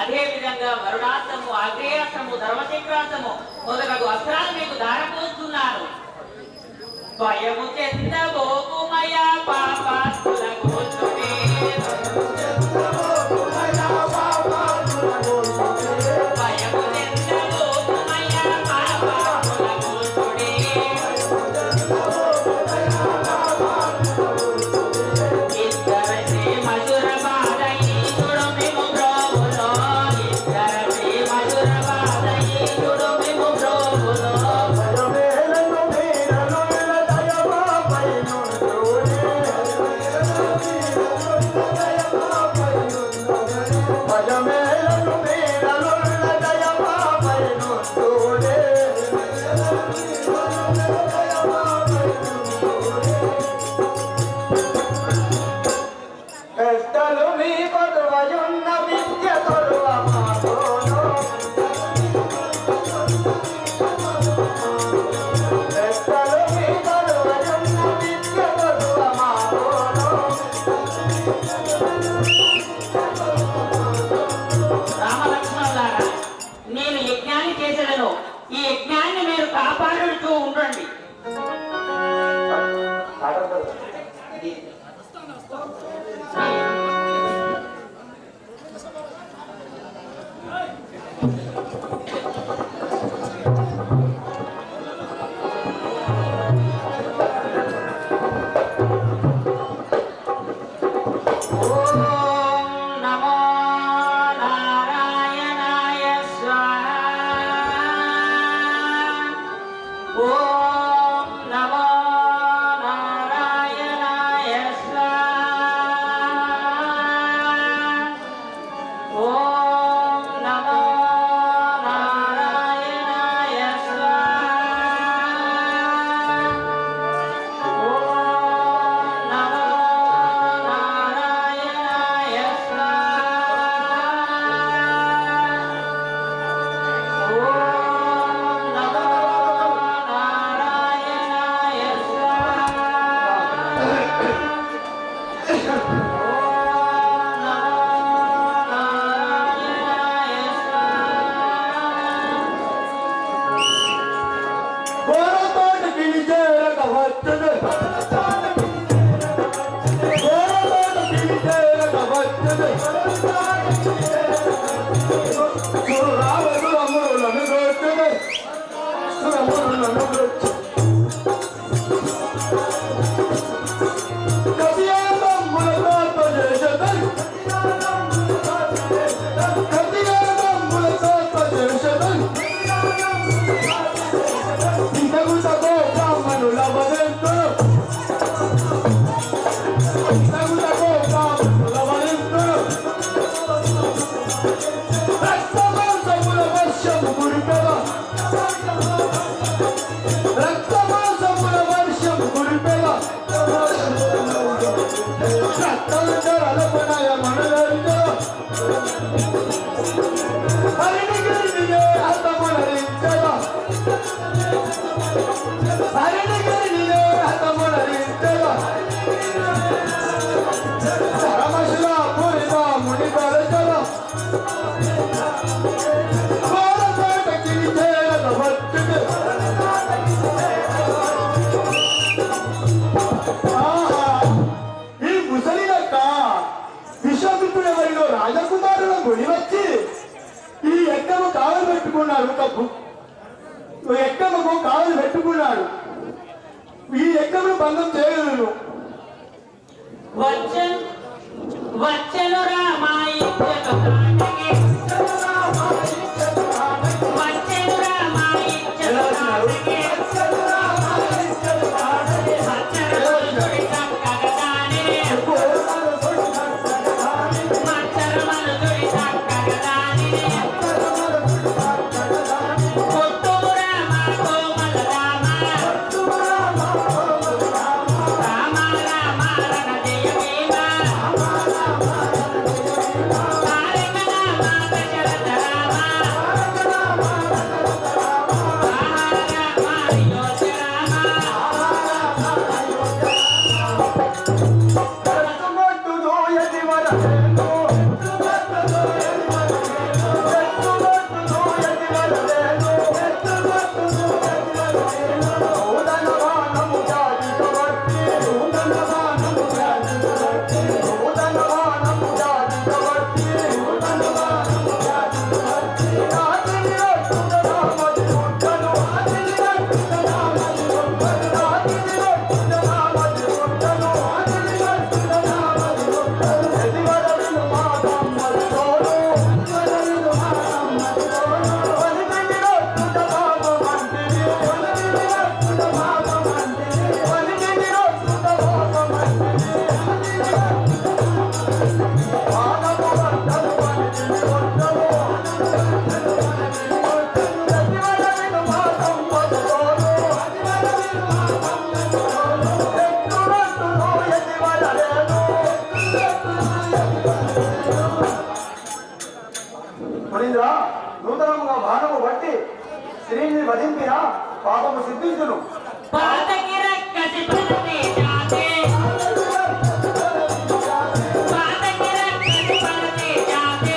అదే విధంగా వరుణార్థము, ఆగ్నేయాస్త్రము, ధర్మచక్రాస్త్రము మొదలగు అస్త్రాలు మీకు దారపోస్తున్నాను. భయము చెందబోకుమయా పాపాత్ముల కూర్చునే ఈ యజ్ఞాన్ని మీరు కాపాడుతూ ఉండండి. రాజకుమారుల గుడి వచ్చి ఈ యజ్ఞము కావలు పెట్టుకున్నాడు. యజ్ఞముకు కావలు పెట్టుకున్నాడు. ఈ యజ్ఞమును భంగం చేయగలను. వచ్చను రామాయి Hare మునీంద్ర, నూతనముగా బాణము బట్టి శ్రీని వధింపిన పాపము సిద్ధించును. పాతకి రక్కసి పడతే జాతే పాతకి రక్కసి పడతే జాతే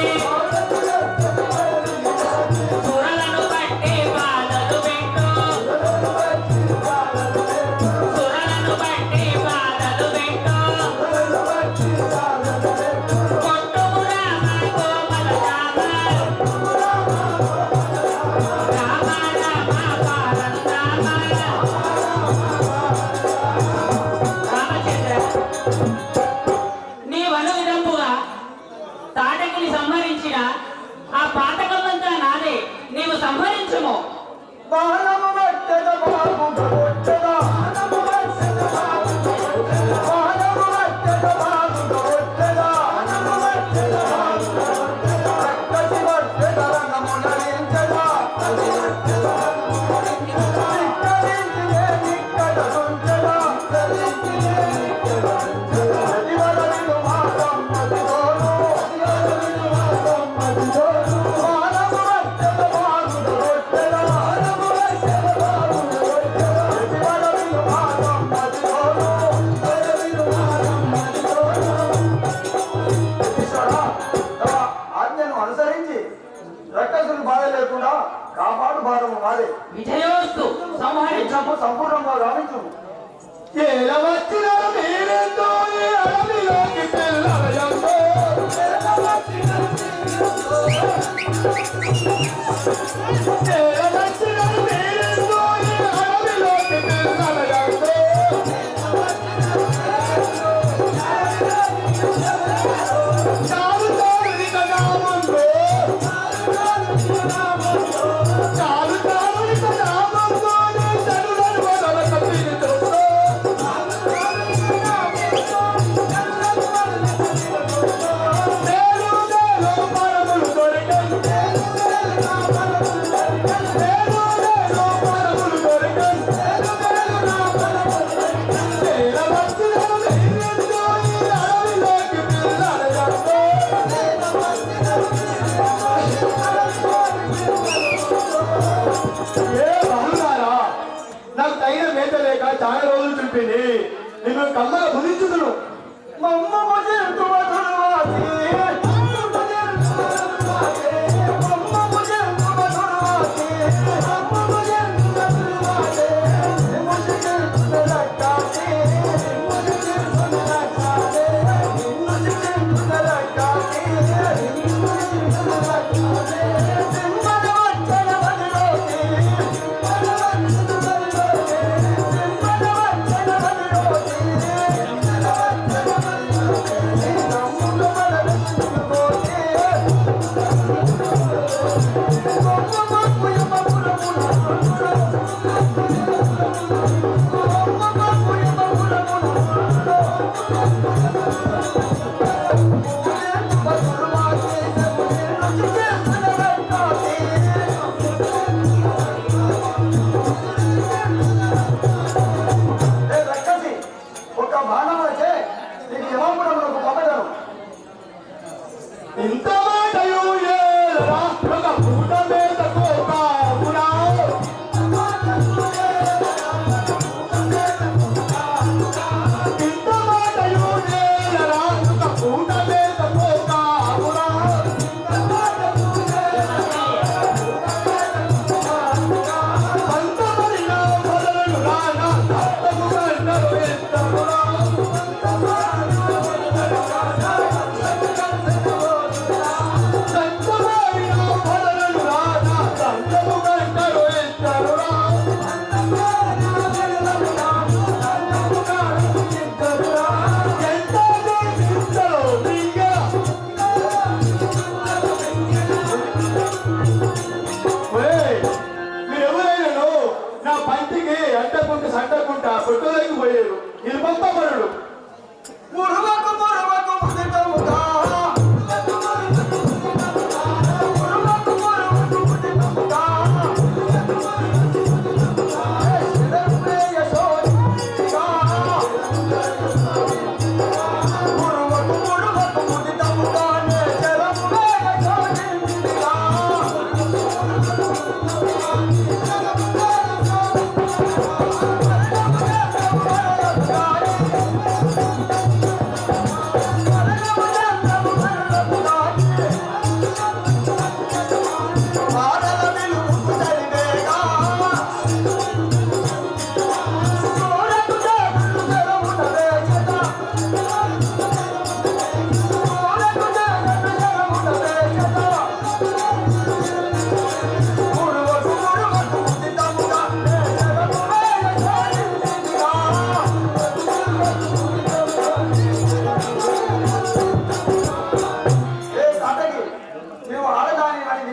సురలను బట్టి బాధలు పెట్టు సురలను బట్టి బాధలు పెట్టు కొట్టుము రామ కోమల రామ రామ రామ పాలన రామ రామచంద్ర, నీవను విధముగా తాటకిని సంహరించిన ఆ పాతకమంతా నాదే, నీవు సంహరించుము. బాణము బట్టెద బాబుగ కొట్టెద, బాణము బట్టెద బాబుగ కొట్టెద, బాణము బట్టెద బాబుగ కొట్టెద, బాణము బట్టెద బాబుగ కొట్టెద, రక్కసి బట్టెద రంగమున నించెద, రక్కసి బట్టెద రంగమున నించెద, నిక్కడించినే నిక్కడ సుంచెద, నిక్కడించినే నిక్కడ సుంచెద, దివరవిలు మాతమ్మది తోడు, దివరవిలు మాతమ్మది తోడు, బాణము బట్టెద బాబుగ కొట్టెద, బాణము బట్టెద బాబుగ కొట్టెద, దివరవిలు మాతమ్మది తోడు, దివరవిలు మాతమ్మది తోడు. ఈశ్వరా, తమ ఆజ్ఞను అనుసరించి రక్కసులు బాధ లేకుండా కాపాడు భారము మాదే. విజయోస్తు, సంహరించు. యజ్ఞము సంపూర్ణంగా గావించు. ఎలా వచ్చినారు మీరెంతో ఈ అడవిలోకి పిల్లలయంతో, ఎలా వచ్చినారు మీరెంతో, ఎలా వచ్చినారు మీరెంతో ఈ అడవిలోకి పిల్లలయంతో, చాలు చాలునిక నామంతో, చాలు చాలునిక నామంతో నీ తనులను వదలక తిరుగుతో, మేలు మేలు పరములు దొరికెను, మేలు మేలు పరములు దొరికెను, మేలు మేలు పరములు దొరికెను, మేలు మేలు నా పరములు దొరికెను. ఎలా వచ్చినారు మీరెంతో ఈ అడవిలోకి పిల్లలయంతో, ఎలా వచ్చినారు మీరెంతో ఈ అడవిలోకి పిల్లలయంతో. ఏ బాలులారా, నాకు తగిన మేత లేక చాలా రోజులు చుట్టింది, నిన్ను కమ్మగా బుధించుదును. మమ్మము జంతు మధురవాసి, మమ్మము జంతు మధురవాసి, మమ్మము జంతు మధురవాసి, మమ్మము జంతు మధురవాసి, నిమ్ము జంతు రక్కాసి, నిమ్ము జంతు రక్కాసి, నిమ్ము జంతు రక్కాసి, నిమ్ము జంతు రక్కాసి, నిమ్మల వచ్చల వదిలోసి, నిమ్మల వచ్చల వదిలోసి, నిమ్మల వచ్చల వదిలోసి, నిమ్మల వచ్చల వదిలోసి, నమ్ముల వదలసుకోసి, గొప్ప గొప్ప యమపురమున, గొప్ప గొప్ప ఒక బాణములచే నీకు యమపురమునకు పంపదను. ఇంత మాటయు ఏలరా ఒక పూట మీద కోకామునా, ఇంత మాటయు ఏలరా ఒక పూట మీద కోకామునా, పంతమరిన మొదలు రానా తప్పముగన్నరు ఎత్తమునా, సంతమారిన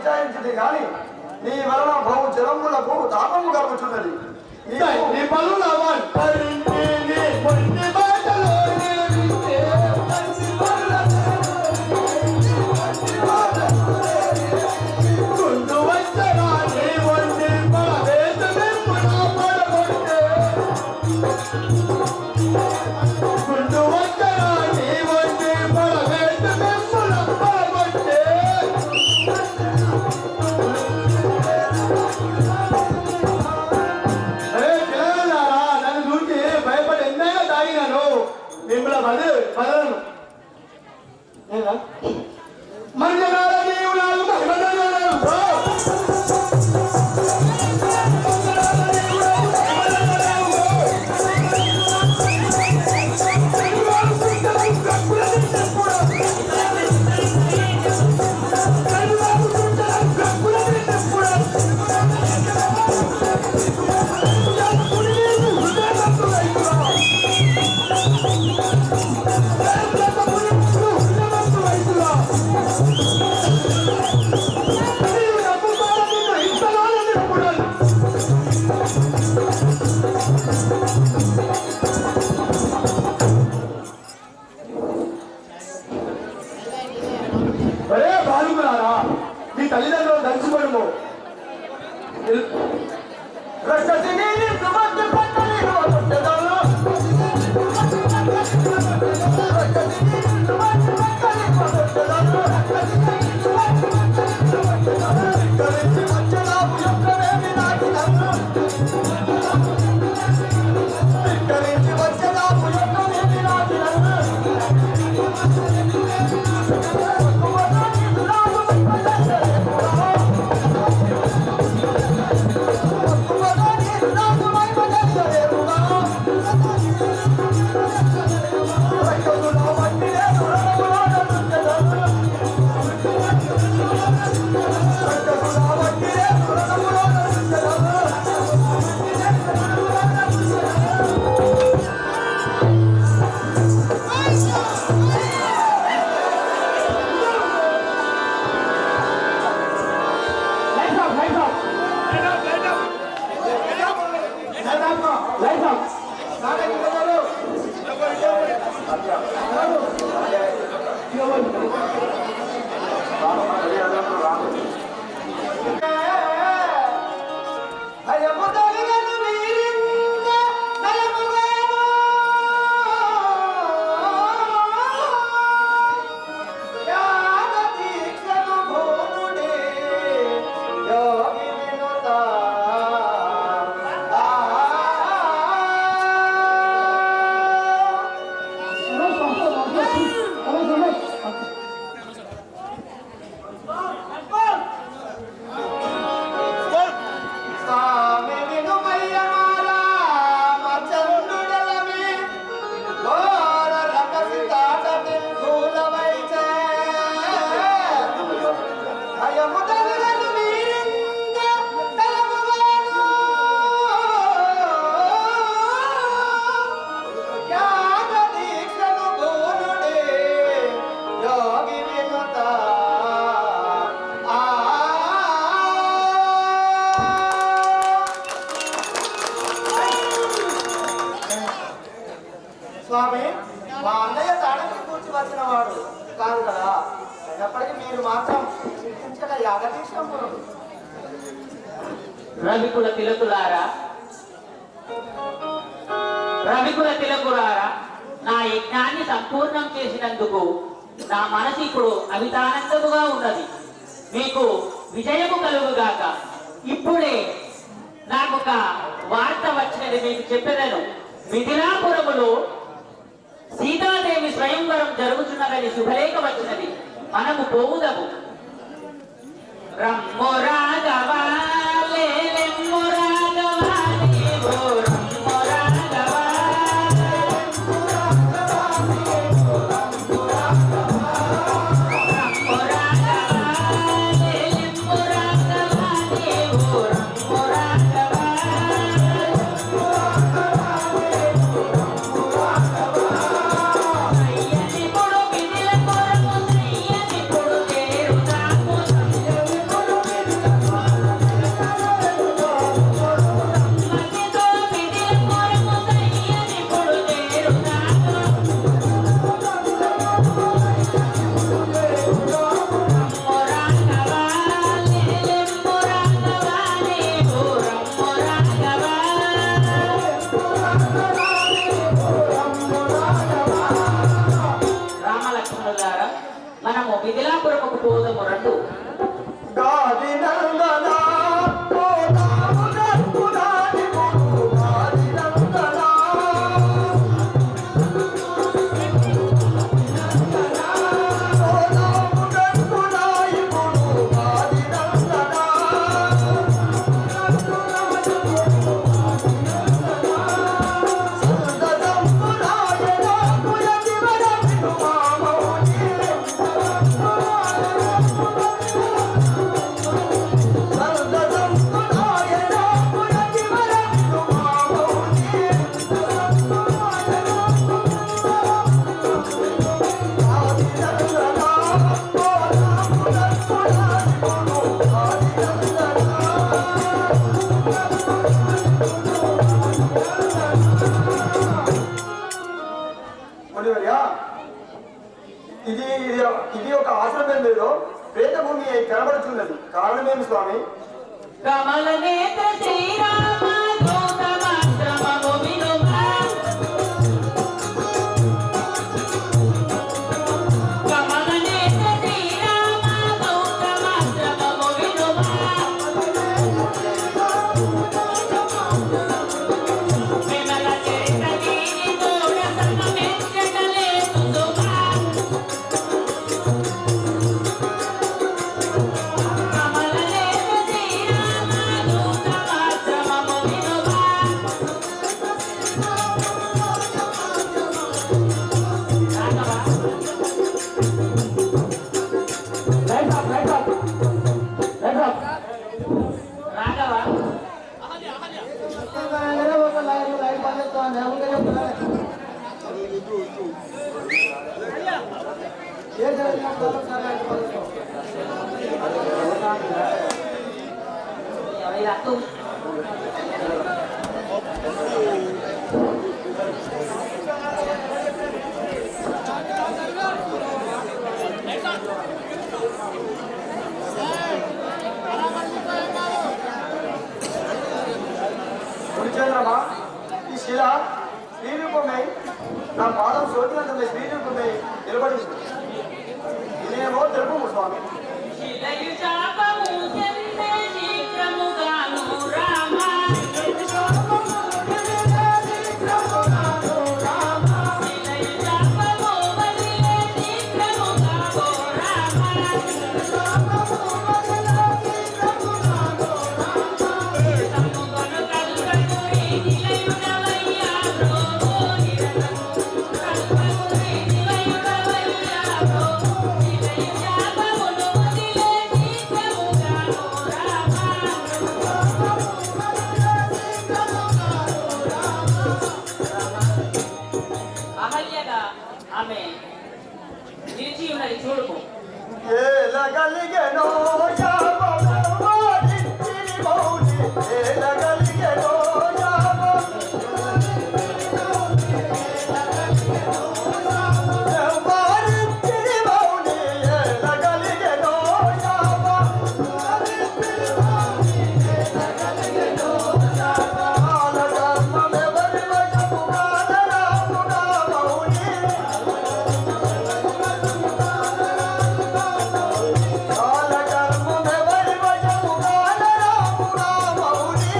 విచారించింది కానీ నీ వలన బహు జలములకు తాపము కలుగుతున్నది. నీ పనుల తల్లిదండ్రులు దంచుకోవడము స్వామి, మా అన్నయ్య తాడకి కూర్చి వచ్చిన వాడు కాదు కదా. అయినప్పటికీ మీరు మాత్రం చింతించక యాగదీశంపురు. రవికుల తిలకులారా, రవికుల తిలకులారా, నా యజ్ఞాన్ని సంపూర్ణం చేసినందుకు నా మనసు ఇప్పుడు అమితానందముగా ఉన్నది. మీకు విజయము కలుగుగాక. ఇప్పుడే నాకు ఒక వార్త వచ్చినది, మీకు చెప్పేదను. మిథిలాపురములో సీతాదేవి స్వయంవరం జరుగుతున్నదని శుభలేఖ వచ్చినది. మనము పోవుదము. రమ్మో రాఘవా, లేలెమ్మో రాఘవా, నీవో రమ్మో రాఘవా. రమ్మో రాఘవా, లేలెమ్మో రాఘవా, నీవో రమ్మో రాఘవా. అయ్యని పొడు మిథిల కొరకు, అయ్యని పొడు చేరున కనబడుతున్నది. కారణమేమి స్వామి? కమల నేత్ర శ్రీరామ గౌతమాశ్రమము వినుమా. కమల నేత్ర శ్రీరామ గౌతమాశ్రమము వినుమా. విమల చరిత దీని తోడ సమమెచ్చటలేదు సుమా. కమల నేత్ర శ్రీరామ గౌతమాశ్రమము వినుమా. రాఘవ గురుచంద్రమా, ఈ శిల శ్రీరూపమై నా పాదం సోకినంత శ్రీరూపమై నిలబడింది. ఇదేమో తెలుపు స్వామి. శిలయు శాపము చెందే శీఘ్రముగాను రామ. శిలయు శాపము వదిలే శీఘ్రముగాను రామ. సముగను కల్పకుడి నిలయుడవయ్యా ప్రభో. కల్పకుడి నిలయుడవయ్యా ప్రభో. శిలయు శాపమును వదిలే శీఘ్రముగాను రామ. అహల్యగా ఆమె నిలిచి ఉన్నది చూడుము. ఏలగలిగెనో శాపము వారిచ్చిరి మౌని. ఏలగలిగెనో వారిచ్చిరి మౌని. ఏలగలిగెనో కాలకర్మమెవరి వశము కాలరామునా మౌని. కాలకర్మమెవరి వశము కాలరామునా మౌని.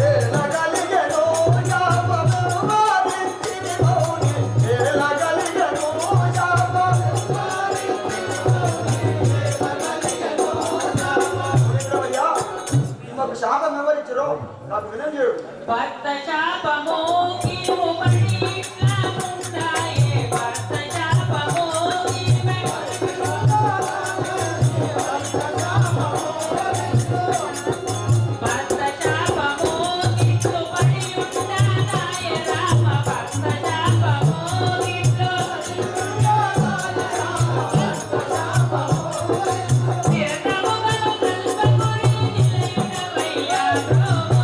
ఏలగలిగెనో శాపము వారిచ్చిరి మౌని. ఏలగలిగెనో మాకు శాపం ఎవరిచ్చారో నాకు వినంజేయుడు. భర్త శాపము కిరుమణి ఇట్లానుండాయే. భర్త శాపము భర్త శాపము కిరుమణి ఉండాయే రామ. భర్త శాపము చిరతముగను కల్పకుడి నిలయుడవయ్యా ప్రభో.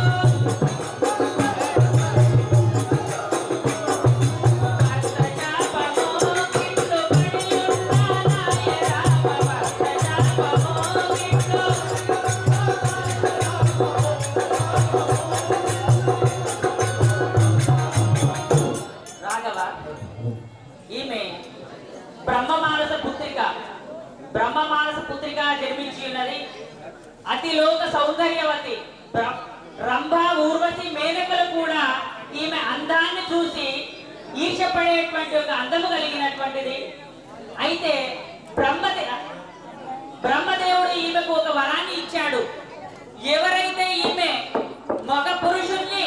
భర్త శాపము కిరుమణి ఉండాయే రామ. భర్త శాపము రాఘవ ఈమె బ్రహ్మమానస పుత్రిక జన్మించి ఉన్నది. అతిలోక సౌందర్యవతి రంభ ఊర్వశి మేనకలు కూడా ఈమె అందాన్ని చూసి ఈర్షపడేటువంటి ఒక అందము కలిగినటువంటిది. అయితే బ్రహ్మదేవుడు ఈమెకు ఒక వరాన్ని ఇచ్చాడు. ఎవరైతే ఈమె మగ పురుషుల్ని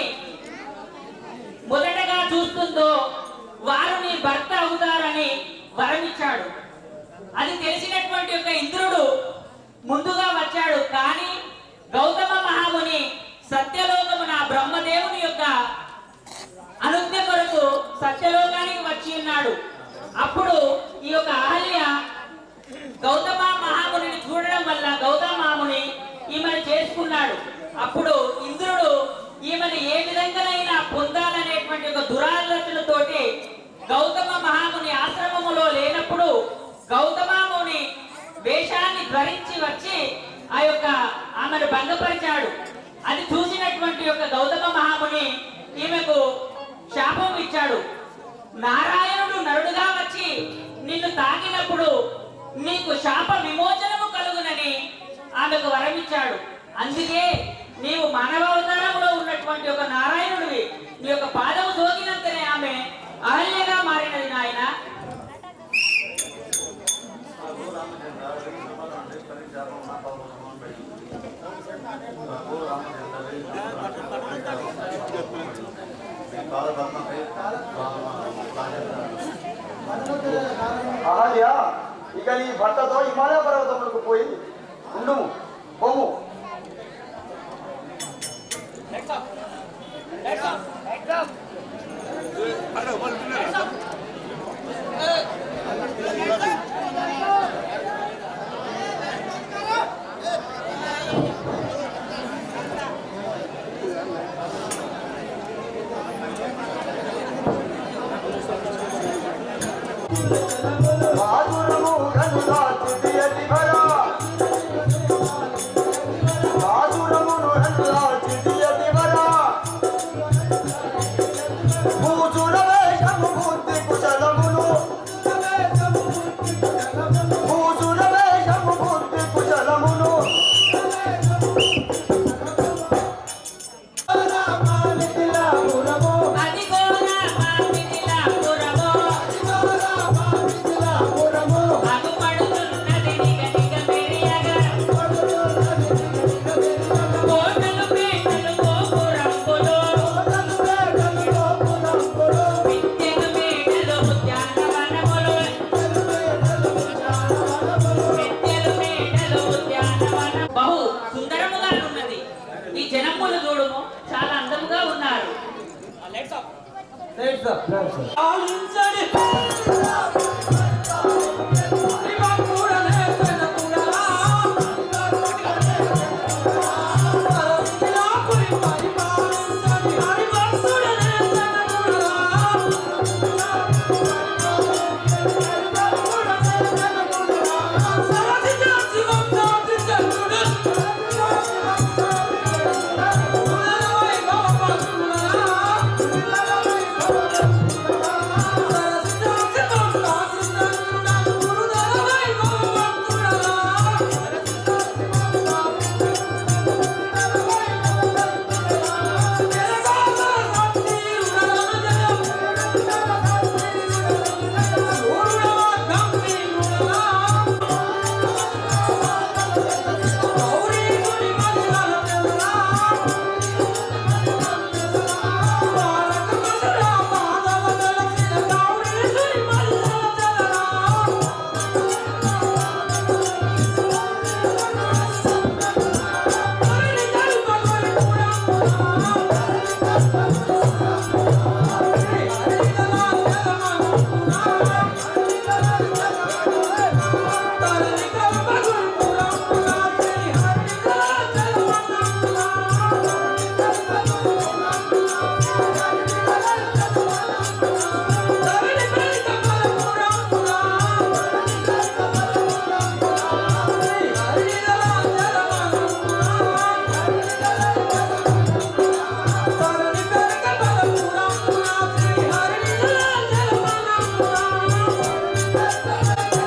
మొదటగా చూస్తుందో వారు నీ భర్త అవుతారని వరమిచ్చాడు. అది తెలిసినటువంటి ఒక ఇంద్రుడు ముందుగా వచ్చాడు. కానీ గౌతమ మహాముని సత్యలోకమున బ్రహ్మదేవుని యొక్క అనుజ్ఞ కొరకు సత్యలోకానికి వచ్చి ఉన్నాడు. అప్పుడు ఈ యొక్క అహల్య గౌతమ మహామునిని చూడడం వల్ల గౌతమ మహాముని ఈమెను చేసుకున్నాడు. అప్పుడు ఇంద్రుడు ఈమెను ఏ విధంగానైనా పొందాలనేటువంటి ఒక దురాలోచనతోటి గౌతమ మహాముని ఆశ్రమములో ఆశ్రమములో లేనప్పుడు గౌతమముని వేషాన్ని ధరించి వచ్చి ఆ యొక్క ఆమెను భంగపరిచాడు. అది చూసినటువంటి యొక్క గౌతమ మహాముని ఈమెకు శాపం ఇచ్చాడు. నారాయణుడు నరుడుగా వచ్చి నిన్ను తాకినప్పుడు నీకు శాప విమోచనము కలుగునని ఆమెకు వరమిచ్చాడు. అందుకే నీవు మానవ అవతారంలో ఉన్నటువంటి ఒక నారాయణుడివి. నీ యొక్క పాదము సోకినంతనే ఆమె అహల్యగా మారినది నాయన. అహల్య, ఇక నీ భర్తతో హిమాలయ పర్వతములకు పోయి ఉండుము, పోము. మాధురము గనుగా చిటియటి భరా, మాధురమును గనుగా చిటియటి భరా, పూజుల వేషము బుద్ధి కుశలమును, పూజుల వేషము బుద్ధి కుశలమును, అదిగో రామా మిథిలాపురము, అగుపడుతున్నది నిగ నిగ మెరియగా, కోటలు పేటలు గోపురంబులు, విద్యలు మేడలు ఉద్యానవనములు, విద్యలు మేడలు ఉద్యానవనం బహు సుందరముగా ఉన్నది. ఈ జనములు చూడుము, చాలా అందముగా ఉన్నారు. ఆలించడి